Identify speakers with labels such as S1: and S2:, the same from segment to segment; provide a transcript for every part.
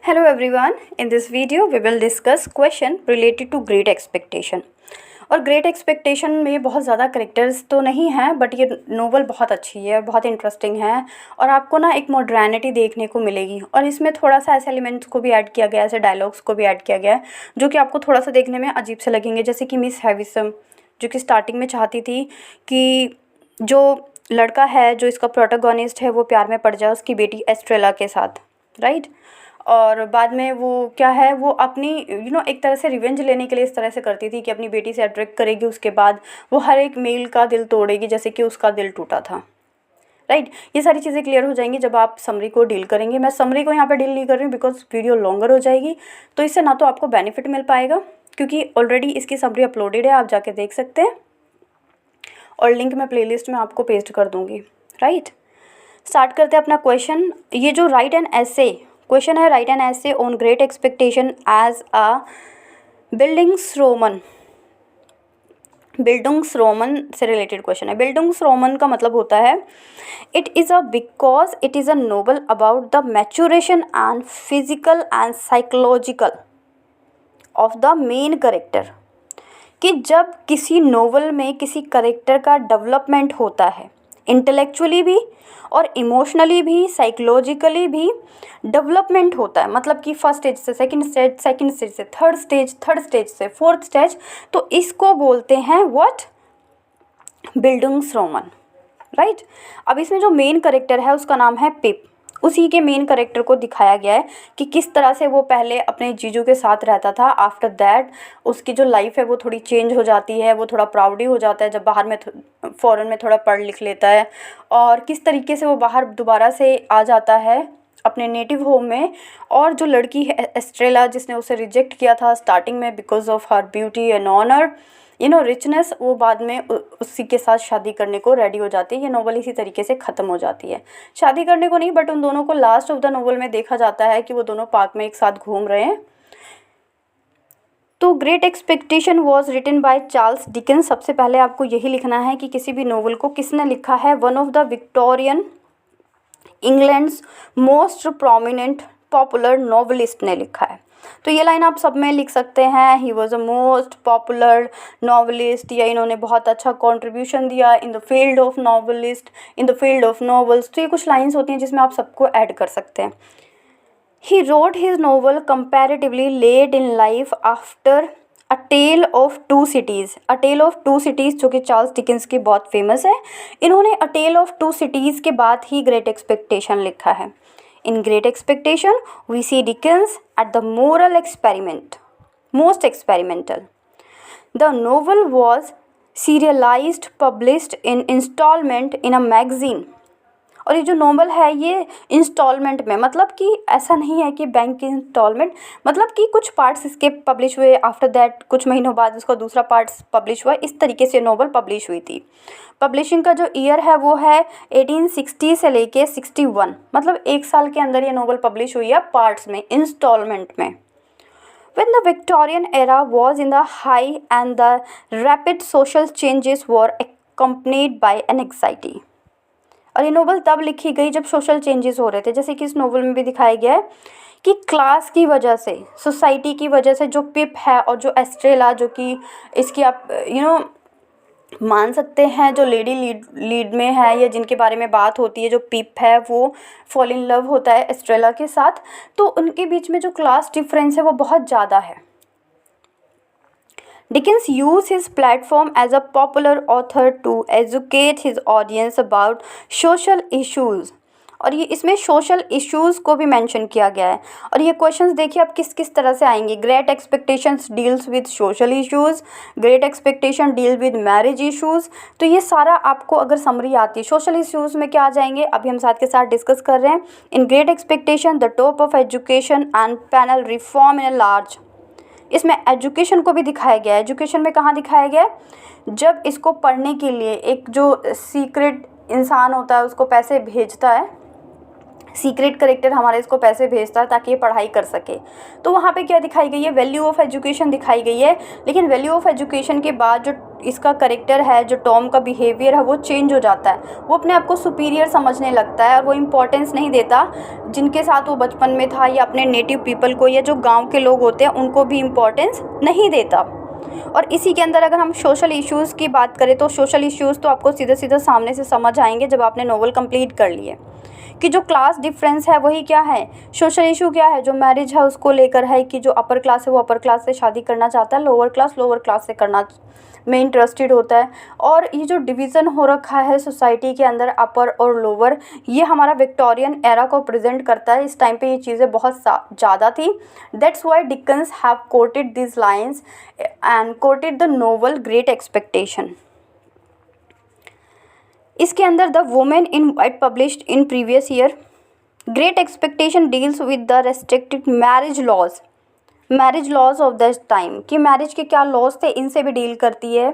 S1: Hello everyone, in this video we will discuss question related to great expectation। और great expectation में बहुत ज़्यादा characters तो नहीं हैं, बट ये नोवेल बहुत अच्छी है, बहुत इंटरेस्टिंग है और आपको ना एक मॉडर्निटी देखने को मिलेगी। और इसमें थोड़ा सा ऐसे एलिमेंट्स को भी ऐड किया गया है, ऐसे डायलॉग्स को भी ऐड किया गया है जो कि आपको थोड़ा सा देखने में अजीब से लगेंगे। जैसे कि मिस हैविसम जो कि स्टार्टिंग में चाहती थी कि जो लड़का है जो इसका प्रोटोगोनिस्ट है वो प्यार में पड़ जाए उसकी बेटी एस्ट्रेला के साथ, राइट। और बाद में वो क्या है, वो अपनी एक तरह से रिवेंज लेने के लिए इस तरह से करती थी कि अपनी बेटी से अट्रैक्ट करेगी, उसके बाद वो हर एक मेल का दिल तोड़ेगी जैसे कि उसका दिल टूटा था, राइट। ये सारी चीज़ें क्लियर हो जाएंगी जब आप समरी को डील करेंगे। मैं समरी को यहाँ पे डील नहीं कर रही हूँ बिकॉज वीडियो लॉन्गर हो जाएगी, तो इससे ना तो आपको बेनिफिट मिल पाएगा क्योंकि ऑलरेडी इसकी समरी अपलोडेड है, आप जाके देख सकते हैं और लिंक मैं प्लेलिस्ट में आपको पेस्ट कर दूँगी, राइट। स्टार्ट करते हैं अपना क्वेश्चन। ये जो राइट एन ऐसे क्वेश्चन है, write an essay on great expectation as a bildungsroman से रिलेटेड क्वेश्चन है। बिल्डिंग्सरोमन का मतलब होता है it is a because it is a novel about the maturation and physical and psychological of the main character. कि जब किसी novel में किसी करेक्टर का डेवलपमेंट होता है, इंटेलेक्चुअली भी और इमोशनली भी, साइकोलॉजिकली भी डेवलपमेंट होता है, मतलब कि फर्स्ट स्टेज से सेकंड स्टेज से थर्ड स्टेज से फोर्थ स्टेज, तो इसको बोलते हैं व्हाट, बिल्डिंग्सरोमन, राइट। अब इसमें जो मेन करेक्टर है उसका नाम है पिप। उसी के मेन करेक्टर को दिखाया गया है कि किस तरह से वो पहले अपने जीजू के साथ रहता था, आफ्टर दैट उसकी जो लाइफ है वो थोड़ी चेंज हो जाती है, वो थोड़ा प्राउडी हो जाता है जब बाहर में फॉरेन में थोड़ा पढ़ लिख लेता है, और किस तरीके से वो बाहर दोबारा से आ जाता है अपने नेटिव होम में। और जो लड़की है एस्ट्रेला जिसने उसे रिजेक्ट किया था स्टार्टिंग में because of her beauty and honour richness, वो बाद में उसी के साथ शादी करने को रेडी हो जाती है। ये नोवेल इसी तरीके से ख़त्म हो जाती है, शादी करने को नहीं बट उन दोनों को लास्ट ऑफ द नोवेल में देखा जाता है कि वो दोनों पार्क में एक साथ घूम रहे हैं। तो great expectation was written by Charles Dickens. सबसे पहले आपको यही लिखना है कि किसी भी नोवेल को किसने लिखा है। One of the Victorian England's most prominent popular novelist ने लिखा है। तो ये लाइन आप सब में लिख सकते हैं, he was a most popular novelist, या इन्होंने बहुत अच्छा कॉन्ट्रीब्यूशन दिया in the field of novelist, in the field of novels. तो ये कुछ लाइन्स होती हैं जिसमें आप सबको ऐड कर सकते हैं। He wrote his novel comparatively late in life after a tale of two cities. A tale of two cities जो कि चार्ल्स डिकेंस की बहुत फेमस है, इन्होंने a tale of two cities के बाद ही ग्रेट एक्सपेक्टेशन लिखा है। In Great Expectation, we see Dickens at the most experimental. The novel was serialized, published in installment in a magazine. और ये जो नोवेल है ये इंस्टॉलमेंट में, मतलब कि ऐसा नहीं है कि बैंक की इंस्टॉलमेंट, मतलब कि कुछ पार्ट्स इसके पब्लिश हुए, आफ्टर दैट कुछ महीनों बाद उसका दूसरा पार्ट्स पब्लिश हुआ, इस तरीके से नोवेल पब्लिश हुई थी। पब्लिशिंग का जो ईयर है वो है 1860 से लेके 61, मतलब एक साल के अंदर ये नोवेल पब्लिश हुई है पार्ट्स में, इंस्टॉलमेंट में। When the Victorian era was in the high and the rapid social changes were accompanied by anxiety. और ये नोवेल तब लिखी गई जब सोशल चेंजेस हो रहे थे, जैसे कि इस नोवेल में भी दिखाया गया है कि क्लास की वजह से, सोसाइटी की वजह से जो पिप है और जो एस्ट्रेला जो कि इसकी आप मान सकते हैं जो लेडी लीड में है या जिनके बारे में बात होती है, जो पिप है वो फॉल इन लव होता है एस्ट्रेला के साथ, तो उनके बीच में जो क्लास डिफरेंस है वो बहुत ज़्यादा है। Dickens used his platform as a popular author to educate his audience about social issues। और ये इसमें सोशल इश्यूज़ को भी मेंशन किया गया है। और ये क्वेश्चंस देखिए आप किस किस तरह से आएंगे। Great expectations deals with social issues, great expectation deal with marriage issues. तो ये सारा आपको अगर समरी आती है, सोशल इश्यूज़ में क्या आ जाएंगे अभी हम साथ के साथ डिस्कस कर रहे हैं। In great expectation the top of education and panel reform in a large. इसमें एजुकेशन को भी दिखाया गया है। एजुकेशन में कहाँ दिखाया गया है, जब इसको पढ़ने के लिए एक जो सीक्रेट इंसान होता है उसको पैसे भेजता है, सीक्रेट करेक्टर हमारे इसको पैसे भेजता है ताकि ये पढ़ाई कर सके। तो वहाँ पे क्या दिखाई गई है, वैल्यू ऑफ एजुकेशन दिखाई गई है। लेकिन वैल्यू ऑफ एजुकेशन के बाद जो इसका करेक्टर है, जो टॉम का बिहेवियर है, वो चेंज हो जाता है। वो अपने आप को सुपीरियर समझने लगता है और वो इम्पोर्टेंस नहीं देता जिनके साथ वो बचपन में था, या अपने नेटिव पीपल को, या जो गांव के लोग होते हैं उनको भी इम्पोर्टेंस नहीं देता। और इसी के अंदर अगर हम सोशल इश्यूज़ की बात करें तो सोशल इश्यूज़ तो आपको सीधे सीधे सामने से समझ आएंगे जब आपने नोवेल कंप्लीट कर लिए, कि जो क्लास डिफरेंस है वही क्या है, सोशल इशू क्या है, जो मैरिज है उसको लेकर है, कि जो अपर क्लास है वो अपर क्लास से शादी करना चाहता है, लोअर क्लास से करना में इंटरेस्टेड होता है। और ये जो डिवीज़न हो रखा है सोसाइटी के अंदर अपर और लोअर, ये हमारा विक्टोरियन एरा को प्रेजेंट करता है। इस टाइम पे ये चीज़ें बहुत ज़्यादा थी। That's why Dickens have quoted this lines and quoted the novel great expectation. इसके अंदर the woman in white published in previous year. Great expectation deals with the restricted marriage laws of the time, कि marriage के क्या laws थे इनसे भी deal करती है।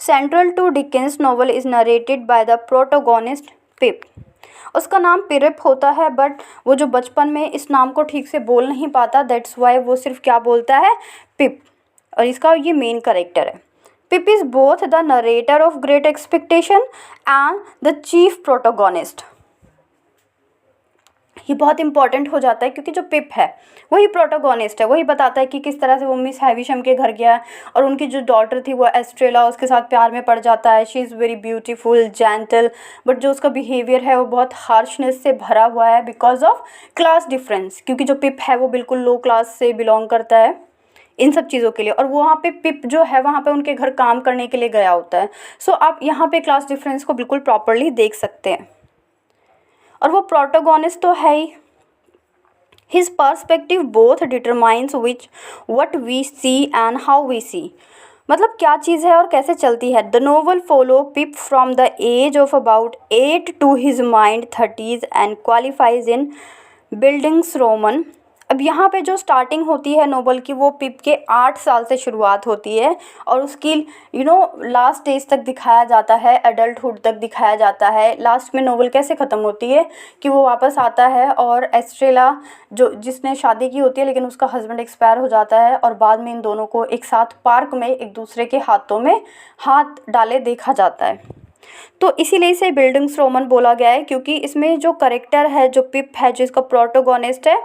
S1: Central to Dickens novel is narrated by the protagonist Pip. उसका नाम पिरिप होता है, बट वो जो बचपन में इस नाम को ठीक से बोल नहीं पाता, दैट्स वाई वो सिर्फ क्या बोलता है, पिप, और इसका ये मेन करेक्टर है। Pip is both the narrator of great expectation and the chief protagonist. ये बहुत इंपॉर्टेंट हो जाता है क्योंकि जो पिप है वही प्रोटोगोनिस्ट है, वही बताता है कि किस तरह से वो मिस हैविशम के घर गया और उनकी जो डॉटर थी वो एस्ट्रेला, उसके साथ प्यार में पड़ जाता है। She is very beautiful, gentle, but जो उसका बिहेवियर है वो बहुत हार्शनेस से भरा हुआ है बिकॉज ऑफ क्लास डिफरेंस, क्योंकि जो पिप है वो बिल्कुल लो क्लास से बिलोंग करता है इन सब चीज़ों के लिए, और वो वहाँ पे पिप जो है वहाँ पे उनके घर काम करने के लिए गया होता है। सो आप यहाँ पे क्लास डिफरेंस को बिल्कुल प्रॉपरली देख सकते हैं। और वो प्रोटोगोनिस्ट तो है ही। His perspective both determines what we see and how we see, मतलब क्या चीज़ है और कैसे चलती है। The novel follow Pip from the age of about 8 to his mind 30s and qualifies in bildungsroman. अब यहाँ पे जो स्टार्टिंग होती है नोवेल की वो पिप के 8 साल से शुरुआत होती है और उसकी लास्ट स्टेज तक दिखाया जाता है, एडल्टहुड तक दिखाया जाता है। लास्ट में नोवेल कैसे ख़त्म होती है कि वो वापस आता है और एस्ट्रेला जो जिसने शादी की होती है लेकिन उसका हस्बैंड एक्सपायर हो जाता है, और बाद में इन दोनों को एक साथ पार्क में एक दूसरे के हाथों में हाथ डाले देखा जाता है। तो इसीलिए इसे बिल्डिंग्स रोमन बोला गया है, क्योंकि इसमें जो करेक्टर है, जो पिप है, जो इसका प्रोटोगोनिस्ट है,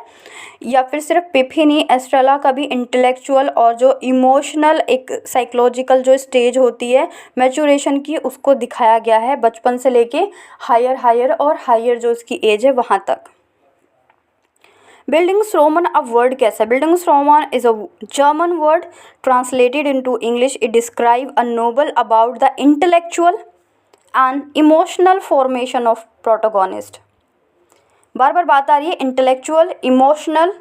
S1: या फिर सिर्फ पिप ही नहीं, एस्ट्रेला का भी इंटेलेक्चुअल और जो इमोशनल एक साइकोलॉजिकल जो स्टेज होती है मैच्योरेशन की, उसको दिखाया गया है बचपन से लेके हायर और हायर जो उसकी एज है वहाँ तक। बिल्डिंग्स रोमन अब वर्ड कैसा है? Bildungsroman is a German word translated into English. It describe a novel about the intellectual and emotional formation of protagonist. बार बार बात आ रही है intellectual emotional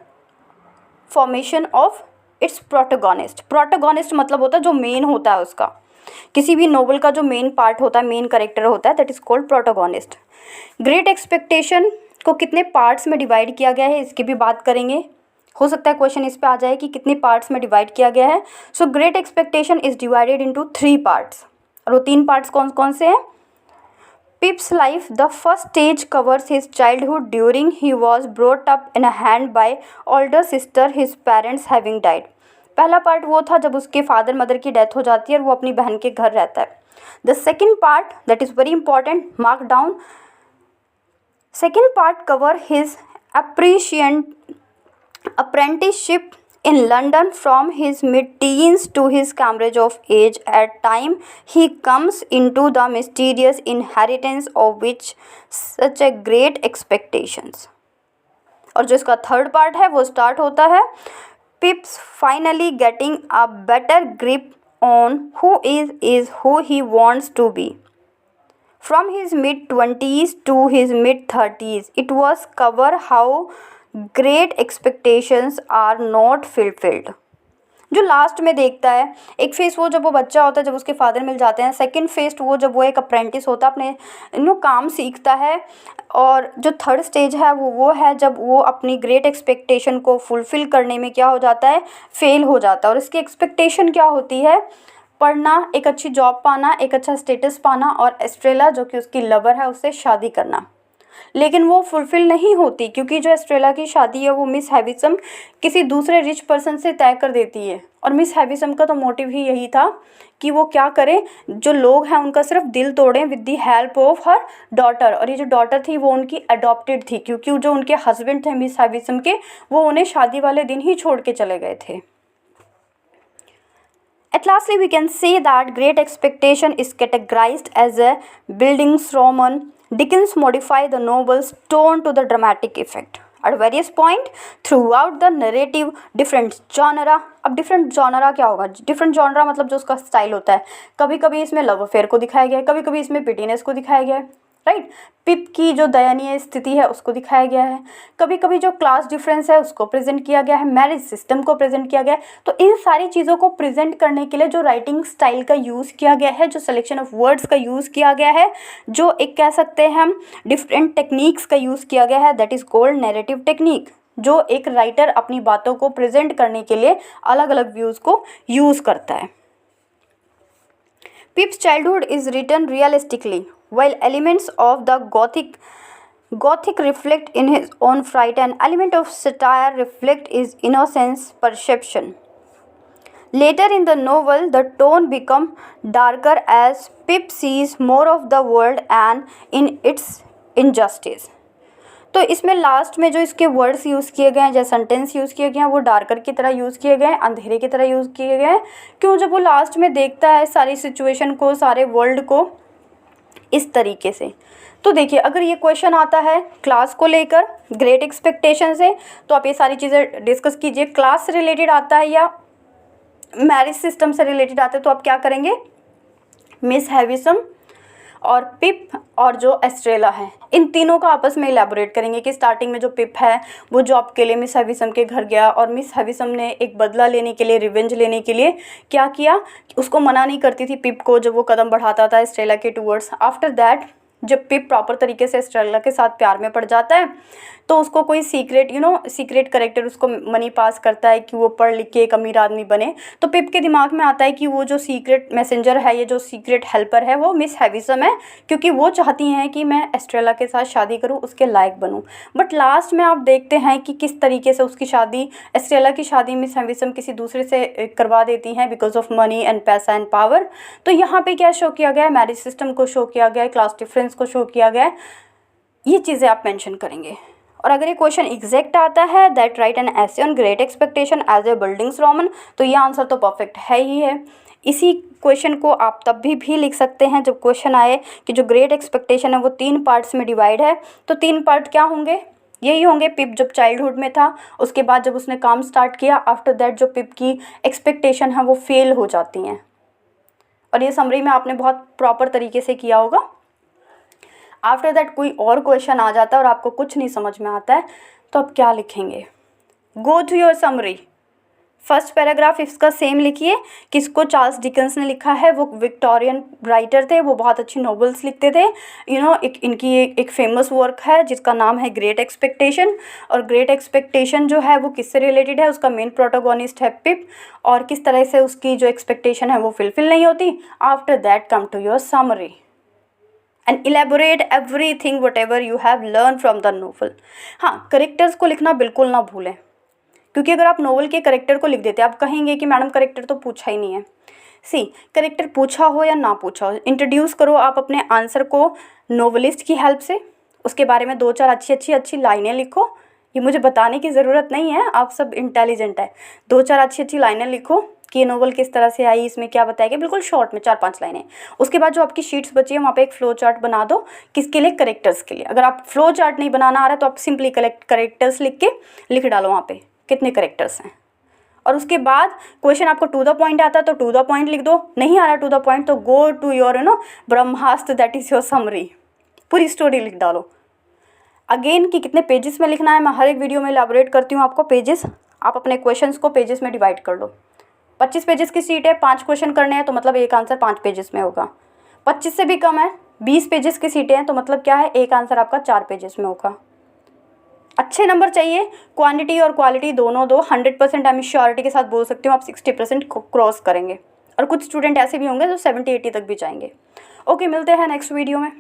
S1: formation of its protagonist. Protagonist मतलब होता है जो मेन होता है उसका, किसी भी नोवेल का जो मेन पार्ट होता है, मेन करेक्टर होता है, that is called protagonist. Great expectation को कितने पार्ट्स में डिवाइड किया गया है इसकी भी बात करेंगे। हो सकता है क्वेश्चन इस पे आ जाए कि कितने पार्ट्स में डिवाइड किया गया है। So great expectation is divided into 3 parts, और वो 3 पार्ट्स कौन कौन से हैं? Pip's life, the first stage covers his childhood during he was brought up in a hand by older sister, his parents having died. पहला part वो था जब उसके फादर मदर की डेथ हो जाती है और वो अपनी बहन के घर रहता है। The second part that is very important, mark down. Second part cover his apprenticeship in London from his mid-teens to his comeage of age. At time he comes into the mysterious inheritance of which such a great expectations. और जो इसका third part है वो start होता है Pips finally getting a better grip on who is who he wants to be. From his mid-20s to his mid-30s, it was cover how great expectations are not fulfilled. जो last में देखता है, एक face वो जब वो बच्चा होता है, जब उसके फादर मिल जाते हैं। सेकंड फेस वो जब वो एक अप्रेंटिस होता है, अपने काम सीखता है। और जो थर्ड स्टेज है वो है जब वो अपनी ग्रेट एक्सपेक्टेशन को फुलफ़िल करने में क्या हो जाता है, फेल हो जाता है। और इसकी एक्सपेक्टेशन क्या होती है? पढ़ना, एक अच्छी जॉब पाना, एक अच्छा स्टेटस पाना, और एस्ट्रेला जो कि उसकी लवर है उससे शादी करना। लेकिन वो फुलफ़िल नहीं होती क्योंकि जो एस्ट्रेला की शादी है वो मिस हैविसम किसी दूसरे रिच पर्सन से तय कर देती है। और मिस हैविसम का तो मोटिव ही यही था कि वो क्या करें, जो लोग हैं उनका सिर्फ दिल तोड़ें with the help of her daughter. और ये जो डॉटर थी वो उनकी अडॉप्टेड थी क्योंकि जो उनके हस्बैंड थे मिस हैविसम के, वो उन्हें शादी वाले दिन ही छोड़ के चले गए थे। At lastly, we can say that Great Expectation is categorized as a Bildungsroman. Dickens modified the novel's tone to the dramatic effect. At various point throughout the narrative, different genre. अब different genre क्या होगा? Different genre मतलब जो उसका style होता है। कभी कभी इसमें लव अफेयर को दिखाया गया है, कभी कभी इसमें पिटीनेस को दिखाया गया है, राइट। पिप की जो दयनीय स्थिति है उसको दिखाया गया है, कभी कभी जो क्लास डिफरेंस है उसको प्रेजेंट किया गया है, मैरिज सिस्टम को प्रेजेंट किया गया है। तो इन सारी चीज़ों को प्रेजेंट करने के लिए जो राइटिंग स्टाइल का यूज़ किया गया है, जो सिलेक्शन ऑफ वर्ड्स का यूज़ किया गया है, जो एक कह सकते हैं हम डिफरेंट टेक्निक्स का यूज़ किया गया है, that is called narrative technique. जो एक राइटर अपनी बातों को प्रेजेंट करने के लिए अलग अलग व्यूज़ को यूज़ करता है। Pip's childhood is written realistically, while elements of the Gothic reflect in his own fright. An element of satire reflect his innocence perception. Later in the novel, the tone becomes darker as Pip sees more of the world and in its injustice. तो इसमें last में जो इसके words use किए गए हैं, जो sentence use किए गए हैं, वो डार्कर की तरह यूज़ किए गए हैं, अंधेरे की तरह यूज़ किए गए हैं। क्यों? जब वो लास्ट में देखता है सारी सिचुएशन को, सारे वर्ल्ड को इस तरीके से। तो देखिए, अगर ये क्वेश्चन आता है क्लास को लेकर ग्रेट एक्सपेक्टेशन से, तो आप ये सारी चीज़ें डिस्कस कीजिए। क्लास से रिलेटेड आता है या मैरिज सिस्टम से रिलेटेड आता है, तो आप क्या करेंगे? मिस हैविसम और पिप और जो एस्ट्रेला है, इन तीनों का आपस में इलेबोरेट करेंगे कि स्टार्टिंग में जो पिप है वो जॉब के लिए मिस हैविसम के घर गया और मिस हैविसम ने एक बदला लेने के लिए, रिवेंज लेने के लिए क्या किया, उसको मना नहीं करती थी पिप को जब वो कदम बढ़ाता था एस्ट्रेला के टूवर्ड्स। आफ्टर दैट जब पिप प्रॉपर तरीके से एस्ट्रेला के साथ प्यार में पड़ जाता है तो उसको कोई सीक्रेट सीक्रेट करेक्टर उसको मनी पास करता है कि वो पढ़ लिख के एक अमीर आदमी बने। तो पिप के दिमाग में आता है कि वो जो सीक्रेट मैसेंजर है, ये जो सीक्रेट हेल्पर है, वो मिस हैविसम है क्योंकि वो चाहती हैं कि मैं एस्ट्रेला के साथ शादी करूँ, उसके लायक बनूँ। बट लास्ट में आप देखते हैं कि किस तरीके से उसकी शादी, एस्ट्रेला की शादी मिस हैविसम किसी दूसरे से करवा देती हैं बिकॉज ऑफ मनी एंड पैसा एंड पावर। तो यहाँ पर क्या शो किया गया है? मैरिज सिस्टम को शो किया गया है, क्लास डिफरेंस को शो किया गया है। ये चीज़ें आप मेंशन करेंगे। और अगर ये क्वेश्चन एग्जैक्ट आता है that write an essay on great expectation as a bildungsroman, तो ये आंसर तो परफेक्ट है ही है। इसी क्वेश्चन को आप तब भी लिख सकते हैं जब क्वेश्चन आए कि जो ग्रेट एक्सपेक्टेशन है वो 3 पार्ट्स में डिवाइड है। तो 3 पार्ट क्या होंगे? यही होंगे, पिप जब चाइल्डहुड में था, उसके बाद जब उसने काम स्टार्ट किया, आफ्टर दैट जो पिप की एक्सपेक्टेशन है वो फेल हो जाती हैं। और ये समरी में आपने बहुत प्रॉपर तरीके से किया होगा। आफ्टर दैट कोई और क्वेश्चन आ जाता है और आपको कुछ नहीं समझ में आता है, तो आप क्या लिखेंगे? Go to your summary. First paragraph इसका सेम लिखिए। किसको? चार्ल्स डिकेंस ने लिखा है। वो विक्टोरियन राइटर थे, वो बहुत अच्छी नॉवेल्स लिखते थे। इनकी एक फेमस वर्क है जिसका नाम है ग्रेट एक्सपेक्टेशन। और ग्रेट एक्सपेक्टेशन जो है वो किससे रिलेटेड है? उसका मेन प्रोटोगोनिस्ट है पिप, और किस तरह से उसकी जो एक्सपेक्टेशन है वो फुलफिल नहीं होती। After that come to your summary and elaborate everything whatever you have learned from the novel। हाँ, करेक्टर्स को लिखना बिल्कुल ना भूलें, क्योंकि अगर आप नोवेल के करेक्टर को लिख देते आप कहेंगे कि मैडम करेक्टर तो पूछा ही नहीं है। करेक्टर पूछा हो या ना पूछा हो, इंट्रोड्यूस करो आप अपने आंसर को नोवेलिस्ट की हेल्प से। उसके बारे में 2-4 अच्छी लाइनें लिखो। ये मुझे बताने की ज़रूरत नहीं है, आप सब इंटेलिजेंट है। 2-4 अच्छी लाइनें लिखो कि ये नोवेल किस तरह से आई, इसमें क्या बताया गया, बिल्कुल शॉर्ट में 4-5 लाइनें। उसके बाद जो आपकी शीट्स बची है वहाँ पे एक फ्लो चार्ट बना दो। किसके लिए? करेक्टर्स के लिए। अगर आप फ्लो चार्ट नहीं बनाना आ रहा है तो आप सिंपली करेक्टर्स लिख डालो वहाँ पे कितने करेक्टर्स हैं। और उसके बाद क्वेश्चन आपको टू द पॉइंट आता है तो टू द पॉइंट लिख दो, नहीं आ रहा टू द पॉइंट तो go to your brahmastra, that is your summary. पूरी स्टोरी लिख डालो। अगेन कि कितने पेजेस में लिखना है मैं हर एक वीडियो में एलैबोरेट करती हूँ आपको पेजेस। आप अपने क्वेश्चंस को पेजेस में डिवाइड कर लो। 25 पेजेस की सीट है, 5 क्वेश्चन करने हैं तो मतलब एक आंसर 5 पेजेस में होगा। 25 से भी कम है, 20 पेजेस की सीटें हैं तो मतलब क्या है, एक आंसर आपका 4 पेजेस में होगा। अच्छे नंबर चाहिए, क्वांटिटी और क्वालिटी दोनों दो। 100% मैं श्योरिटी के साथ बोल सकती हूँ आप 60% क्रॉस करेंगे। और कुछ स्टूडेंट ऐसे भी होंगे जो 70-80 तक भी जाएंगे। ओके, मिलते हैं नेक्स्ट वीडियो में।